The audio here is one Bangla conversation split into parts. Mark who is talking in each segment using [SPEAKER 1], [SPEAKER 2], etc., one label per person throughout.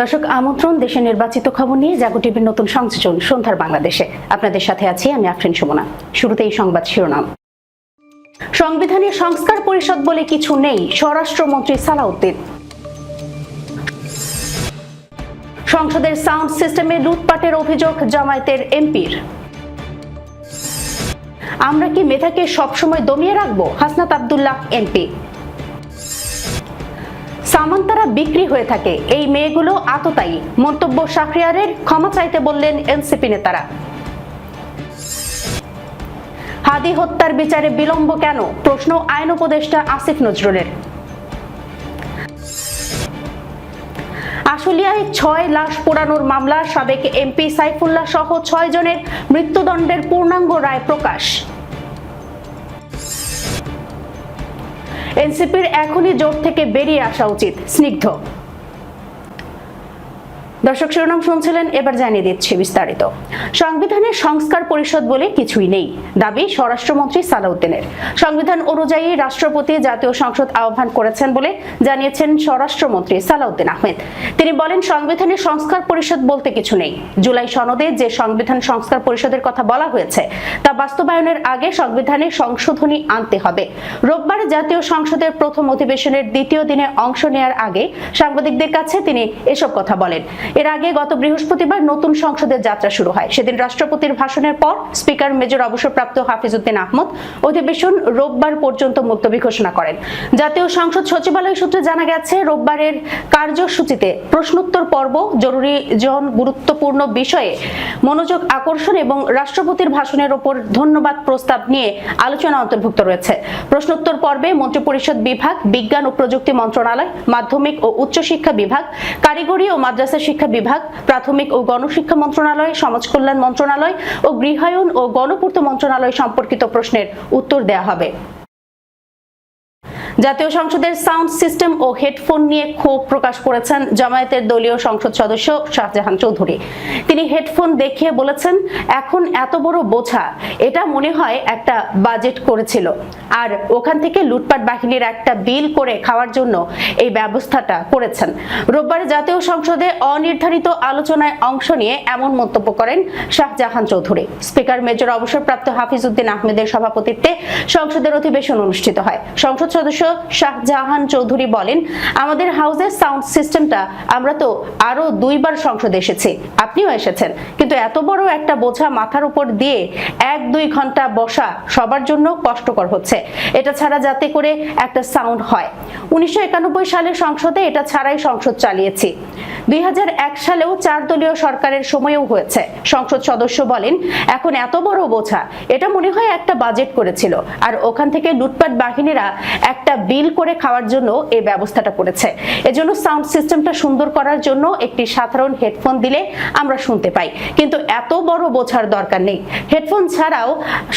[SPEAKER 1] দর্শক আমন্ত্রণ দেশের নির্বাচিত খবর নিয়ে জাগো টিভির নতুন সংযোজন সন্ধ্যার বাংলাদেশে। আপনাদের সাথে আছি আমি আফরিন সুমনা। শুরুতেই সংবাদ শিরোনাম। সংবিধানের সংস্কার পরিষদ বলে কিছু নেই, স্বরাষ্ট্রমন্ত্রী সালাউদ্দিন। সংসদের সাউন্ড সিস্টেমে লুটপাটের অভিযোগ জামায়াতের এমপির। আমরা কি মেধাকে সবসময় দমিয়ে রাখবো, হাসনাত আব্দুল্লাহ এমপি। সামান্তারা বিক্রি হয়ে থাকে, এই মেয়েগুলো আততায়ী, মন্তব্য শাহরিয়ারের, ক্ষমা চাইতে বললেন এনসিপি নেতারা। হাদি হত্যার বিচারে বিলম্ব কেন, প্রশ্ন আইন উপদেষ্টা আসিফ নজরুলের। আশুলিয়ায় 6 লাশ পোড়ানোর মামলা, সাবেক এমপি সাইফুল্লাহ সহ 6 জনের মৃত্যুদণ্ডের পূর্ণাঙ্গ রায় প্রকাশ। এনসিপির এখনই জোট থেকে বেরিয়ে আসা উচিত, স্নিগ্ধ। দর্শক শিরোনাম শুনছিলেন, এবার জানিয়ে দিচ্ছি বিস্তারিত। সংবিধানের সংস্কার পরিষদ বলে কিছুই নেই, দাবি স্বরাষ্ট্রমন্ত্রী সালাউদ্দিনের। সংবিধান অনুযায়ী রাষ্ট্রপতি জাতীয় সংসদ আহ্বান করেছেন বলে জানিয়েছেন স্বরাষ্ট্রমন্ত্রী সালাউদ্দিন আহমেদ। তিনি বলেন, সংবিধানের সংস্কার পরিষদ বলতে কিছু নেই। জুলাই সনদে যে সংবিধান সংস্কার পরিষদের কথা বলা হয়েছে তা বাস্তবায়নের আগে সংবিধানে সংশোধনী আনতে হবে। রোববার জাতীয় সংসদের প্রথম অধিবেশনের দ্বিতীয় দিনে অংশ নেওয়ার আগে সাংবাদিকদের কাছে তিনি এসব কথা বলেন। এর আগে গত বৃহস্পতিবার নতুন সংসদের যাত্রা শুরু হয়। সেদিন রাষ্ট্রপতির ভাষণের পর স্পিকার মেজর অবসরপ্রাপ্ত হাফিজউদ্দিন আহমদ অধিবেশন রোববার পর্যন্ত মুলতবি ঘোষণা করেন। জাতীয় সংসদ সচিবালয় সূত্রে জানা গেছে, রোববারের কার্যসূচিতে প্রশ্নোত্তর পর্ব, জরুরি গুরুত্বপূর্ণ বিষয়ে মনোযোগ আকর্ষণ এবং রাষ্ট্রপতির ভাষণের ওপর ধন্যবাদ প্রস্তাব নিয়ে আলোচনা অন্তর্ভুক্ত রয়েছে। প্রশ্নোত্তর পর্বে মন্ত্রিপরিষদ বিভাগ, বিজ্ঞান ও প্রযুক্তি মন্ত্রণালয়, মাধ্যমিক ও উচ্চশিক্ষা বিভাগ, কারিগরি ও মাদ্রাসা শিক্ষা বিভাগ, প্রাথমিক ও গণশিক্ষা মন্ত্রণালয়, সমাজ কল্যাণ মন্ত্রণালয় ও গৃহায়ন ও গণপূর্ত মন্ত্রণালয় সম্পর্কিত প্রশ্নের উত্তর দেয়া হবে। জাতীয় সংসদের সাউন্ড সিস্টেম ও হেডফোন নিয়ে ক্ষোভ প্রকাশ করেছেন জামায়াতের দলীয় সংসদ সদস্য শাহজাহান চৌধুরী। তিনি হেডফোন দেখিয়ে বলেছেন, এখন এত বড় বোঝা, এটা মনে হয় একটা বাজেট করেছিল, আর ওখান থেকে লুটপাট বাহিনীর একটা বিল করে খাওয়ার জন্য এই ব্যবস্থাটা করেছেন। রোববার জাতীয় সংসদে অনির্ধারিত আলোচনায় অংশ নিয়ে এমন মন্তব্য করেন শাহজাহান চৌধুরী। স্পিকার মেজর অবসরপ্রাপ্ত হাফিজউদ্দিন আহমেদের সভাপতিত্বে সংসদের অধিবেশন অনুষ্ঠিত হয়। সংসদ সদস্য শাহজাহান চৌধুরী বলেন, আমাদের হাউসের সাউন্ড সিস্টেমটা আমরা তো আরো 2 বার সংসদে এসেছি, আপনিও এসেছেন, কিন্তু এত বড় একটা বোঝা মাথার উপর দিয়ে 1-2 ঘন্টা বসা সবার জন্য কষ্টকর হচ্ছে। এটা ছাড়া যাতে করে একটা সাউন্ড হয়। 1991 সালের সংসদে এটা ছাড়াই সংসদ চালিয়েছি। 2001 সালেও 4 দলীয় সরকারের সময়ও হয়েছে। সংসদ সদস্য বলেন, এখন এত বড় বোঝা, এটা মনে হয় একটা বাজেট করেছিল, আর ওখান থেকে লুটপাট বাহিনীরা একটা বিল করে খাওয়ার জন্য এই ব্যবস্থাটা করেছে। এজন্য সাউন্ড সিস্টেমটা সুন্দর করার জন্য একটি সাধারণ হেডফোন দিলে আমরা শুনতে পাই, কিন্তু এত বড় বোঝার দরকার নেই। হেডফোন ছাড়াও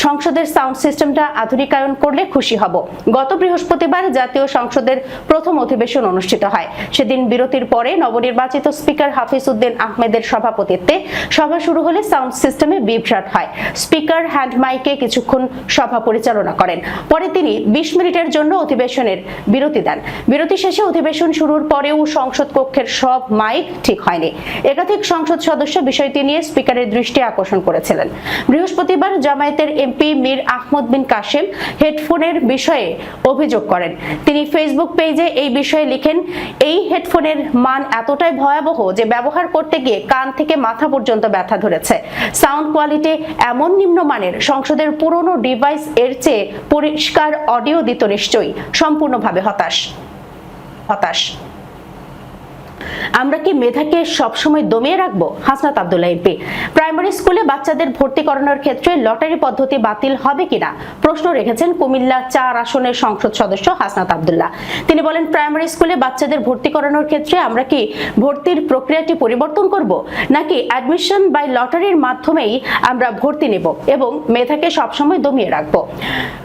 [SPEAKER 1] সংসদের সাউন্ড সিস্টেমটা আধুনিকায়ন করলে খুশি হব। গত বৃহস্পতিবার জাতীয় সংসদের প্রথম অধিবেশন অনুষ্ঠিত হয়। সেদিন বিরতির পরে নবনির্বাচিত স্পিকার হাফিজউদ্দিন আহমেদের সভাপতিত্বে সভা শুরু হলে সাউন্ড সিস্টেমে বিভ্রাট হয়। স্পিকার হ্যান্ড মাইকে কিছুক্ষণ সভা পরিচালনা করেন, পরে তিনি 20 মিনিটের জন্য অধিবেশনের বিরতি দেন। বিরতি শেষে অধিবেশন শুরুর পরেও সংসদ কক্ষের সব মাইক ঠিক হয়নি। একাধিক সংসদ সদস্য বিষয়টি নিয়ে স্পিকারের দৃষ্টি আকর্ষণ করেছিলেন। বৃহস্পতিবার জামায়াতের এমপি মীর আহমদ বিন কাশেম হেডফোনের বিষয়ে অভিযোগ করেন। তিনি ফেসবুক পেজে এই বিষয়ে লিখেন, এই হেডফোনের মান এতটাই ভয়াবহ যে ব্যবহার করতে গিয়ে কান থেকে মাথা পর্যন্ত ব্যথা ধরেছে। সাউন্ড কোয়ালিটি এমন নিম্নমানের, সংসদের পুরনো ডিভাইস এর চেয়ে পরিষ্কার অডিও দিত নিশ্চয়ই। সম্পূর্ণভাবে হতাশ। আমরা কি মেধাকে সবসময় দমিয়ে রাখবো, হাসনাত আব্দুল্লাহ এমপি। প্রাইমারি স্কুলে বাচ্চাদের ভর্তি করানোর ক্ষেত্রে লটারি পদ্ধতি বাতিল হবে কিনা প্রশ্ন রেখেছেন কুমিল্লা 4 আসনের সংসদ সদস্য হাসনাত আব্দুল্লাহ। তিনি বলেন, প্রাইমারি স্কুলে বাচ্চাদের ভর্তি করানোর ক্ষেত্রে আমরা কি ভর্তির প্রক্রিয়াটি পরিবর্তন করব, নাকি অ্যাডমিশন বাই লটারির মাধ্যমেই আমরা ভর্তি নেব এবং মেধাকে সবসময় দমিয়ে রাখবো।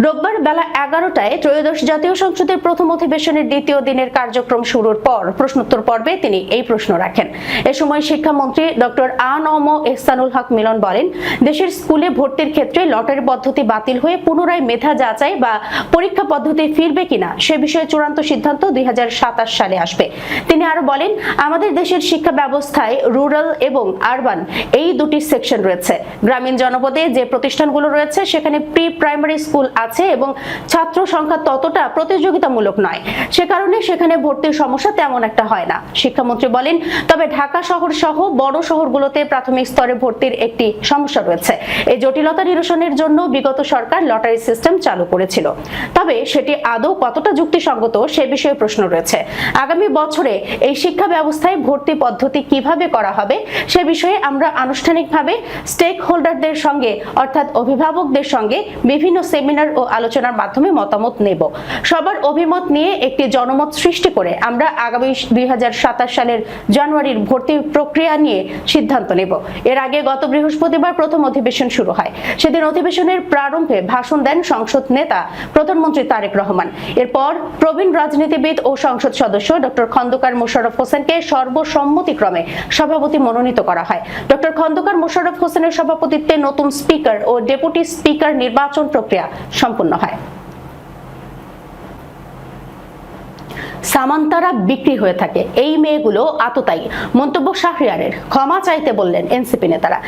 [SPEAKER 1] রোববার বেলা 11টায় ত্রয়োদশ জাতীয় সংসদের প্রথম অধিবেশনের দ্বিতীয় দিনের কার্যক্রম শুরুর পর প্রশ্নোত্তর পর্বে তিনি এই প্রশ্ন রাখেন। এ সময় শিক্ষামন্ত্রী ডক্টর আ.ন.ম এহসানুল হক মিলন বলেন, দেশের স্কুলে ভর্তির ক্ষেত্রে লটারি পদ্ধতি বাতিল হয়ে পুনরায় মেধা যাচাই বা পরীক্ষা পদ্ধতি ফিরবে কিনা সে বিষয়ে চূড়ান্ত সিদ্ধান্ত 2027 সালে আসবে। তিনি আরো বলেন, আমাদের দেশের শিক্ষা ব্যবস্থায় রুরাল এবং আরবান এই দুটি সেকশন রয়েছে। গ্রামীণ জনপদে যে প্রতিষ্ঠানগুলো রয়েছে সেখানে প্রি প্রাইমারি স্কুল আছে এবং ছাত্র সংখ্যা ততটা প্রতিযোগিতামূলক নয়, সে কারণে সেখানে ভর্তির সমস্যা তেমন একটা হয় না। শিক্ষামন্ত্রী বলেন, তবে ঢাকা শহর সহ বড় শহরগুলোতে প্রাথমিক স্তরে ভর্তির একটি সমস্যা রয়েছে। এই জটিলতা নিরসনের জন্য বিগত সরকার লটারি সিস্টেম চালু করেছিল, তবে সেটি আদৌ কতটা যুক্তিসঙ্গত সে বিষয়ে প্রশ্ন রয়েছে। আগামী বছরে এই শিক্ষা ব্যবস্থায় ভর্তি পদ্ধতি কিভাবে করা হবে সে বিষয়ে আমরা আনুষ্ঠানিকভাবে স্টেক হোল্ডারদের সঙ্গে অর্থাৎ অভিভাবকদের সঙ্গে বিভিন্ন সেমিনার ও আলোচনার মাধ্যমে মতামত নেব। সবার অভিমত নিয়ে একটি জনমত সৃষ্টি করে আমরা আগামী 2027 সালের জানুয়ারির ভর্তি প্রক্রিয়া নিয়ে সিদ্ধান্ত নেব। এর আগে গত বৃহস্পতিবার প্রথম অধিবেশন শুরু হয়। সেদিন অধিবেশনের প্রারম্ভে ভাষণ দেন সংসদ নেতা প্রধানমন্ত্রী তারেক রহমান। এরপর প্রবীণ রাজনীতিবিদ ও সংসদ সদস্য ডক্টর খন্দকার মোশাররফ হোসেনকে সর্বসম্মতিক্রমে সভাপতি মনোনীত করা হয়। ডক্টর খন্দকার মোশাররফ হোসেনের সভাপতিত্বে নতুন স্পিকার ও ডেপুটি স্পিকার নির্বাচন প্রক্রিয়া সম্পন্ন হয়। সামান্তারা বিক্রি হয়ে থাকে, এই মেয়েগুলো আততায়ী, মন্তব্য শাহরিয়ারের। ক্ষমা চাইতে বললেন এনসিপি নেতারা।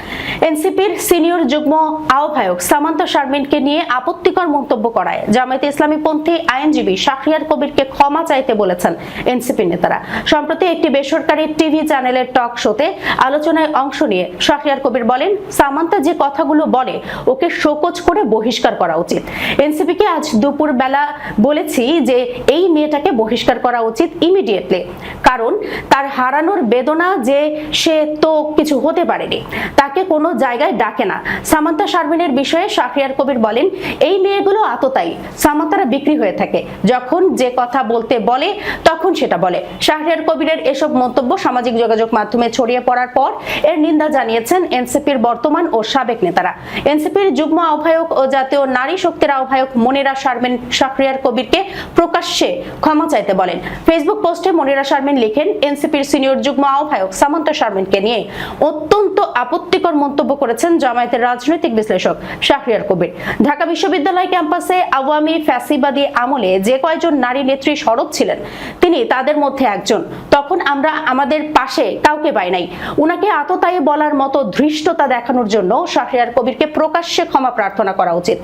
[SPEAKER 1] এনসিপির সিনিয়র যুগ্ম আহ্বায়ক সামান্তা শারমিনকে নিয়ে আপত্তিকর মন্তব্য করায় জামায়াতে ইসলামী পন্থী আইনজীবী শাহরিয়ার কবিরকে ক্ষমা চাইতে বলেছেন এনসিপি নেতারা। সম্প্রতি একটি বেসরকারি টিভি চ্যানেলের টক শোতে আলোচনায় অংশ নিয়ে শাহরিয়ার কবির বলেন, সামান্তা যে কথাগুলো বলে ওকে শোকজ করে বহিষ্কার করা উচিত। এনসিপিকে আজ দুপুর বেলা বলেছি যে এই মেয়েটাকে বহিষ্কার করা উচিত ইমিডিয়েটলি, কারণ তার হারানোর বেদনা যে সে তো কিছু হতে পারেনি, তাকে কোনো জায়গায় ডাকে না। সামান্তা শারমিনের বিষয়ে শাহরিয়ার কবির বলেন, এই মেয়েগুলো আততায়ী, সামান্তারা বিক্রি হয়ে থাকে, যখন যে কথা বলতে বলে তখন সেটা বলে। শাহরিয়ার কবিরের এসব মন্তব্য সামাজিক যোগাযোগ মাধ্যমে ছড়িয়ে পড়ার পর এর নিন্দা জানিয়েছেন এনসিপির বর্তমান ও সাবেক নেতারা। এনসিপির যুগ্ম আহ্বায়ক ও জাতীয় নারী শক্তির আহ্বায়ক মনিরা শারমিন শাহরিয়ার কবিরকে প্রকাশ্যে ক্ষমা চাইতে বলেন। ফেসবুক পোস্টে মনিরা শারমিন লিখেন, এনসিপির সিনিয়র যুগ্ম আহ্বায়ক সামান্তা শারমিনকে নিয়ে অত্যন্ত আপত্তিকর মন্তব্য করেছেন জামায়াতের রাজনৈতিক বিশ্লেষক শাহরিয়ার কবির। ঢাকা বিশ্ববিদ্যালয় ক্যাম্পাসে আওয়ামী ফ্যাসিবাদী আমলে যে কয়জন নারী নেত্রী সরব ছিলেন তিনি তাদের মধ্যে একজন। তখন আমরা আমাদের পাশে কাউকে পাই নাই। উনাকে আততায়ী বলার মতো ধৃষ্টতা দেখানোর জন্য শাহরিয়ার কবিরকে প্রকাশ্যে ক্ষমা প্রার্থনা করা উচিত।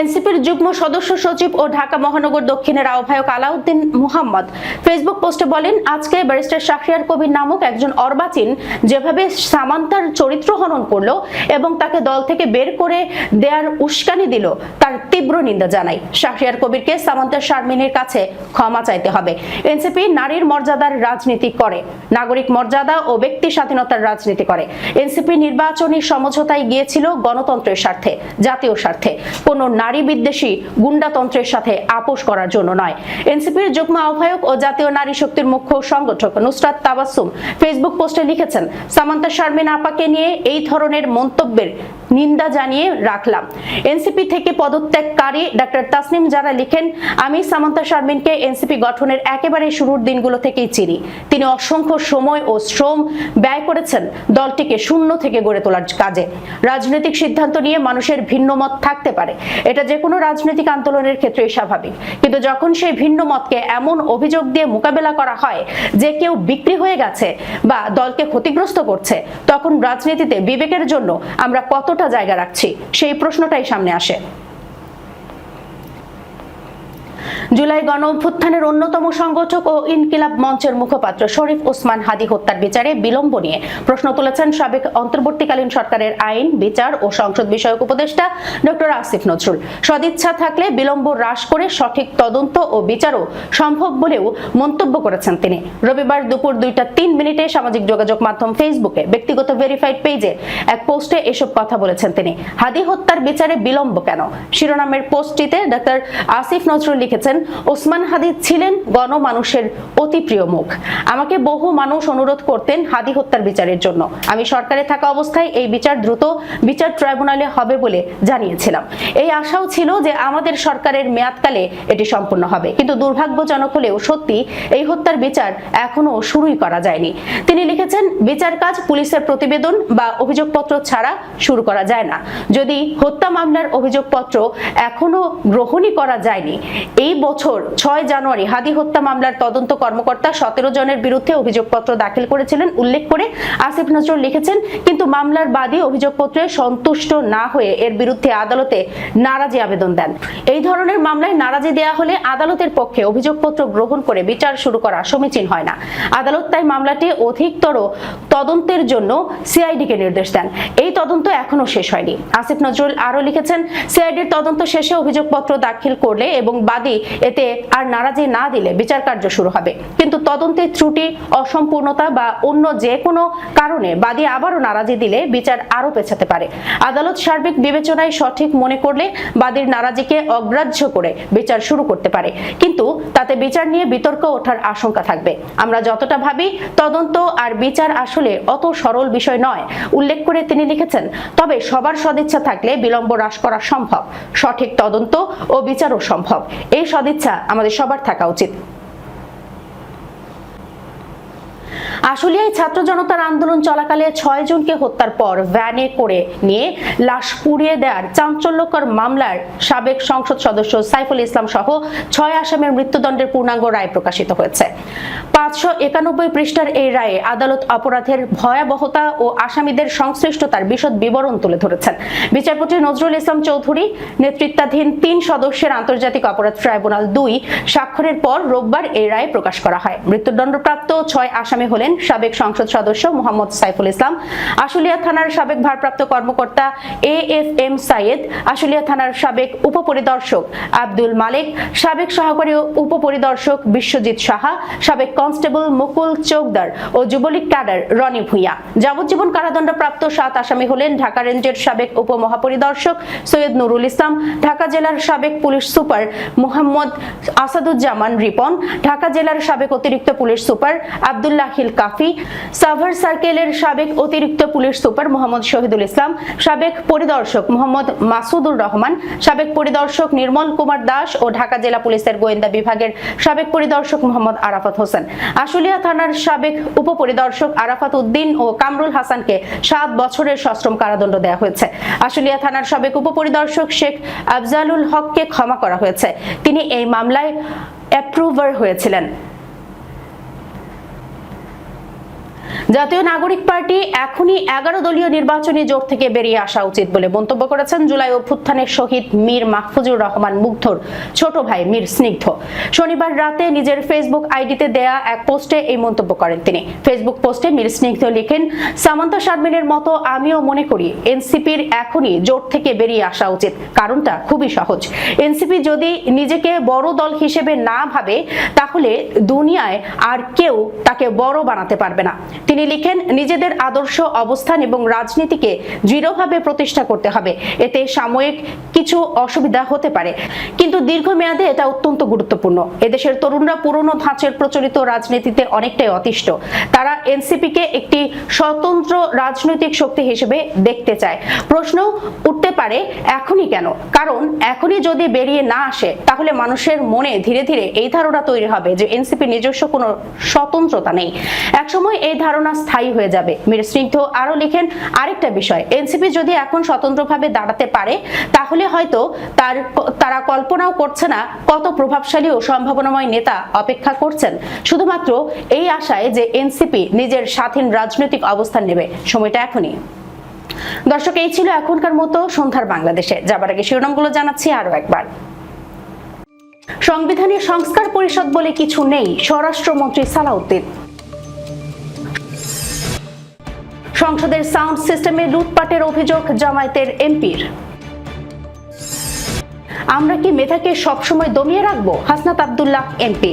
[SPEAKER 1] এনসিপির যুগ্ম সদস্য সচিব ও ঢাকা মহানগর দক্ষিণের আহ্বায়ক আলাউদ্দিন মুহাম্মদ ফেসবুক পোস্টে বলেন, আজকে ব্যারিস্টার শাহরিয়ার কবির নামক একজন অর্বাচীন যেভাবে সামান্তার চরিত্র হনন করলো এবং তাকে দল থেকে বের করে দেয়ার উস্কানি দিল, তার তীব্র নিন্দা জানাই। শাহরিয়ার কবিরকে সামান্তা শারমিনের কাছে ক্ষমা চাইতে হবে। এনসিপি নারীর মর্যাদার রাজনীতি করে, নাগরিক মর্যাদা ও ব্যক্তি স্বাধীনতার রাজনীতি করে। এনসিপি নির্বাচনী সমঝোতায় গিয়েছিল গণতন্ত্রের স্বার্থে, জাতীয় স্বার্থে, কোন নারী বিদ্বেষী গুন্ডাতন্ত্রের সাথে আপোষ করার জন্য নয়। এনসিপির যুগ্ম আহ্বায়ক ও জাতীয় নারী শক্তির মুখ্য সংগঠক নুসরাত তাবাসসুম ফেসবুক পোস্টে লিখেছেন, সামান্তা শারমিন আপাকে নিয়ে এই ধরনের মন্তব্যের নিন্দা জানিয়ে রাখলাম। এনসিপি থেকে পদত্যাগকারী ডাক্তার তাসনিম যারা লিখেন, আমি সামান্তা শারমিনকে এনসিপি গঠনের একেবারে শুরুর দিনগুলো থেকেই চিনি। তিনি অসংখ্য সময় ও শ্রম ব্যয় করেছেন দলটিকে শূন্য থেকে গড়ে তোলার কাজে। রাজনৈতিক সিদ্ধান্ত নিয়ে মানুষের ভিন্ন মত থাকতে পারে, এটা যে কোনো রাজনৈতিক আন্দোলনের ক্ষেত্রেই স্বাভাবিক, কিন্তু যখন সেই ভিন্ন মতকে এমন অভিযোগ দিয়ে মোকাবেলা করা হয় যে কেউ বিক্রি হয়ে গেছে বা দলকে ক্ষতিগ্রস্ত করছে, তখন রাজনীতিতে বিবেকের জন্য আমরা কতটা জায়গা রাখছি সেই প্রশ্নটাই সামনে আসে। জুলাই গণ অভ্যুত্থানের অন্যতম সংগঠক ও ইনকিলাব মঞ্চের মুখপাত্র শরীফ ওসমান হাদী হত্যার বিচারে বিলম্ব নিয়ে প্রশ্ন তুলেছেন সাবেক অন্তর্বর্তীকালীন সরকারের আইন, বিচার ও সংসদ বিষয়ক উপদেষ্টা ডক্টর আসিফ নজরুল। সদিচ্ছা থাকলে বিলম্ব হ্রাস করে সঠিক তদন্ত ও বিচারও সম্ভব বলেও মন্তব্য করেছেন তিনি। রবিবার দুপুর 2:03 সামাজিক যোগাযোগ মাধ্যম ফেসবুকে ব্যক্তিগত ভেরিফাইড পেজে এক পোস্টে এসব কথা বলেছেন তিনি। হাদী হত্যার বিচারে বিলম্ব কেন শিরোনামের পোস্টটিতে ডক্টর আসিফ নজরুল লিখেছেন, ওসমান হাদি ছিলেন গণমানুষের অতি প্রিয় মুখ। আমাকে বহু মানুষ অনুরোধ করতেন হাদি হত্যার বিচারের জন্য। আমি সরকারে থাকা অবস্থায় এই বিচার দ্রুত বিচার ট্রাইব্যুনালে হবে বলে জানিয়েছিলাম। এই আশাও ছিল যে আমাদের সরকারের মেয়াদকালে এটি সম্পূর্ণ হবে, কিন্তু দুর্ভাগ্যজনক হলেও সত্যি এই হত্যার বিচার এখনো শুরুই করা যায়নি। তিনি লিখেছেন, বিচার কাজ পুলিশের প্রতিবেদন বা অভিযোগপত্র ছাড়া শুরু করা যায় না। যদি হত্যা মামলার অভিযোগপত্র এখনো গ্রহণই করা যায়নি, এই বছর 6 জানুয়ারি হাদি হত্যা মামলার তদন্ত কর্মকর্তা 17 জনের বিরুদ্ধে অভিযোগপত্র দাখিল করেছিলেন উল্লেখ করে আসিফ নজরুল লিখেছেন, কিন্তু মামলার বাদী অভিযোগপত্রে সন্তুষ্ট না হয়ে এর বিরুদ্ধে আদালতে নারাজি আবেদন দেন। এই ধরনের মামলায় নারাজি দেয়া হলে আদালতের পক্ষে অভিযোগপত্র গ্রহণ করে বিচার শুরু করা সমীচীন হয় না। আদালত তাই মামলাটি অধিকতর তদন্তের জন্য সিআইডিকে নির্দেশ দেন। এই তদন্ত এখনো শেষ হয়নি। আসিফ নজরুল আরো লিখেছেন, সিআইডির তদন্ত শেষে অভিযোগপত্র দাখিল করলে এবং বাদী এতে আর নারাজি না দিলে বিচার কার্য শুরু হবে। কিন্তু তদন্তের ত্রুটি, অসম্পূর্ণতা বা অন্য যে কোনো কারণে বাদী আবারও নারাজি দিলে বিচার আরো পেছাতে পারে। আদালত সার্বিক বিবেচনায় সঠিক মনে করলে বাদীর নারাজিকে অগ্রাহ্য করে বিচার শুরু করতে পারে, কিন্তু তাতে বিচার নিয়ে বিতর্ক ওঠার আশঙ্কা থাকবে। আমরা যতটা ভাবি তদন্ত আর বিচার আসলে অত সরল বিষয় নয় উল্লেখ করে তিনি লিখেছেন, তবে সবার সদিচ্ছা থাকলে বিলম্ব হ্রাস করা সম্ভব, সঠিক তদন্ত ও বিচারও সম্ভব। এই সদিচ্ছা আমাদের সবার থাকা উচিত। আশুলিয়ায় ছাত্র জনতার আন্দোলন চলাকালে 6 জনকে হত্যার পর ভ্যানে করে নিয়ে লাশ পুড়িয়ে দেওয়ার চাঞ্চল্যকর মামলার সাবেক সংসদ সদস্য সাইফুল ইসলাম সহ 6 আসামির মৃত্যুদণ্ডের পূর্ণাঙ্গ রায় প্রকাশিত হয়েছে। 591 পৃষ্ঠার এই রায়ে আদালত অপরাধের ভয়াবহতা ও আসামিদের সংশ্লিষ্টতার বিশদ বিবরণ তুলে ধরেছেন। বিচারপতি নজরুল ইসলাম চৌধুরী নেতৃত্বাধীন 3 সদস্যের আন্তর্জাতিক অপরাধ ট্রাইব্যুনাল 2 স্বাক্ষরের পর রোববার এই রায় প্রকাশ করা হয়। মৃত্যুদণ্ডপ্রাপ্ত 6 আসামি হলেন সাবেক সংসদ সদস্য মোহাম্মদ সাইফুল ইসলাম, আশুলিয়া থানার সাবেক ভারপ্রাপ্ত কর্মকর্তা AFM সাইয়েদ, আশুলিয়া থানার সাবেক উপপরিদর্শক আব্দুল মালিক, সাবেক সহকারী উপপরিদর্শক বিশ্বজিৎ সাহা, সাবেক কনস্টেবল মুকুল চৌকদার ও যুবলীগ ক্যাডার রনি ভুইয়া। যাবজ্জীবন কারাদণ্ডপ্রাপ্ত 7 আসামি হলেন ঢাকা রেঞ্জের সাবেক উপমহাপরিদর্শক সৈয়দ নুরুল ইসলাম, ঢাকা জেলার সাবেক পুলিশ সুপার মোহাম্মদ আসাদুজ্জামান রিপন, ঢাকা জেলার সাবেক অতিরিক্ত পুলিশ সুপার আব্দুল্লাহ কাফি, সাভার সার্কেলের সাবেক অতিরিক্ত পুলিশ সুপার মোহাম্মদ শহীদুল ইসলাম, সাবেক পরিদর্শক মোহাম্মদ মাসুদুর রহমান, সাবেক পরিদর্শক নির্মল কুমার দাস ও ঢাকা জেলা পুলিশের গোয়েন্দা বিভাগের সাবেক পরিদর্শক মোহাম্মদ আরাফাত হোসেন। আশুলিয়া থানার সাবেক উপপরিদর্শক আরাফাত উদ্দিন ও কামরুল হাসানকে 7 বছরের সশ্রম কারাদণ্ড দেওয়া হয়েছে। আশুলিয়া থানার সাবেক উপপরিদর্শক শেখ আফজালুল হককে ক্ষমা করা হয়েছে। তিনি এই মামলায় অ্যাপ্রুভার হয়েছিলেন। জাতীয় নাগরিক পার্টি এখনই 11 দলীয় নির্বাচনী জোট থেকে বেরিয়ে আসা উচিত বলে মন্তব্য করেছেন জুলাই অভ্যুত্থানের শহীদ মীর মাহফুজুর রহমান মুগ্ধর ছোট ভাই মীর স্নিগ্ধ। শনিবার রাতে নিজের ফেসবুক আইডিতে দেয়া এক পোস্টে এই মন্তব্য করেন তিনি। ফেসবুক পোস্টে মীর স্নিগ্ধ লিখেন, সামান্তা শারমিনের মতো আমিও মনে করি এনসিপির এখনই জোট থেকে বেরিয়ে আসা উচিত। কারণটা খুবই সহজ। এনসিপি যদি নিজেকে বড় দল হিসেবে না ভাবে তাহলে দুনিয়ায় আর কেউ তাকে বড় বানাতে পারবে না। তিনি লিখেন, নিজেদের আদর্শ অবস্থান এবং রাজনীতিকে দৃঢ়ভাবে প্রতিষ্ঠা করতে হবে। এতে সাময়িক কিছু অসুবিধা হতে পারে, কিন্তু দীর্ঘমেয়াদে এটা অত্যন্ত গুরুত্বপূর্ণ। এদেশের তরুণরা পুরনো ধাঁচের প্রচলিত রাজনীতিতে অনেকটাই অতিষ্ঠ। তারা এনসিপিকে একটি স্বতন্ত্র রাজনৈতিক শক্তি হিসেবে দেখতে চায়। প্রশ্ন উঠতে পারে, এখনই কেন? কারণ এখনই যদি বেরিয়ে না আসে তাহলে মানুষের মনে ধীরে ধীরে এই ধারণা তৈরি হবে যে এনসিপি নিজস্ব কোনো স্বতন্ত্রতা নেই। একসময় এই ধারণা স্থায়ী হয়ে যাবে। মীর স্নিগ্ধ আরো লিখেন, আরেকটা বিষয়, এনসিপি যদি এখন স্বতন্ত্রভাবে দাঁড়াতে পারে তাহলে হয়তো তারা কল্পনাও করছে না কত প্রভাবশালী ও সম্ভাবনাময় নেতা অপেক্ষা করছেন শুধুমাত্র এই আশায় যে এনসিপি নিজের স্বাধীন রাজনৈতিক অবস্থান নেবে। সময়টা এখনই। দর্শক, এই ছিল এখনকার মতো সন্ধ্যার বাংলাদেশে। যাবার আগে শিরোনামগুলো জানাচ্ছি আরো একবার। সংবিধানের সংস্কার পরিষদ বলে কিছু নেই, স্বরাষ্ট্রমন্ত্রী সালাউদ্দিন। সংসদের সাউন্ড সিস্টেমে লুটপাটের অভিযোগ জামায়াতের এমপির। আমরা কি মেধাকে সবসময় দমিয়ে রাখবো? হাসনাত আব্দুল্লাহ এমপি।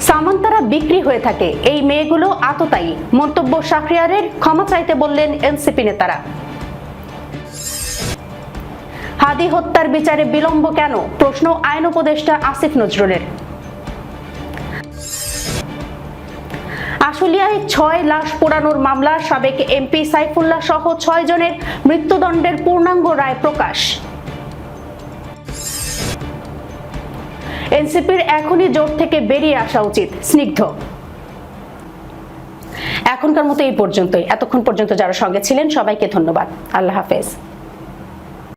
[SPEAKER 1] সামান্তারা বিক্রি হয়ে থাকে, এই মেয়েগুলো আততায়ী, মন্তব্য শাহরিয়ারের, ক্ষমা চাইতে বললেন এনসিপি নেতারা। হাদি হত্যার বিচারে বিলম্ব কেন, প্রশ্ন আইন উপদেষ্টা আসিফ নজরুলের। আশুলিয়ায় 6 লাশ পোড়ানোর মামলা, সাবেক এমপি সাইফুল্লাহ সহ 6 জনের মৃত্যুদণ্ডের পূর্ণাঙ্গ রায় প্রকাশ। এনসিপির এখনই জোট থেকে বেরিয়ে আসা উচিত, স্নিগ্ধ। এখনকার মতো এই পর্যন্তই। এতক্ষণ পর্যন্ত যারা সঙ্গে ছিলেন সবাইকে ধন্যবাদ। আল্লাহ হাফেজ।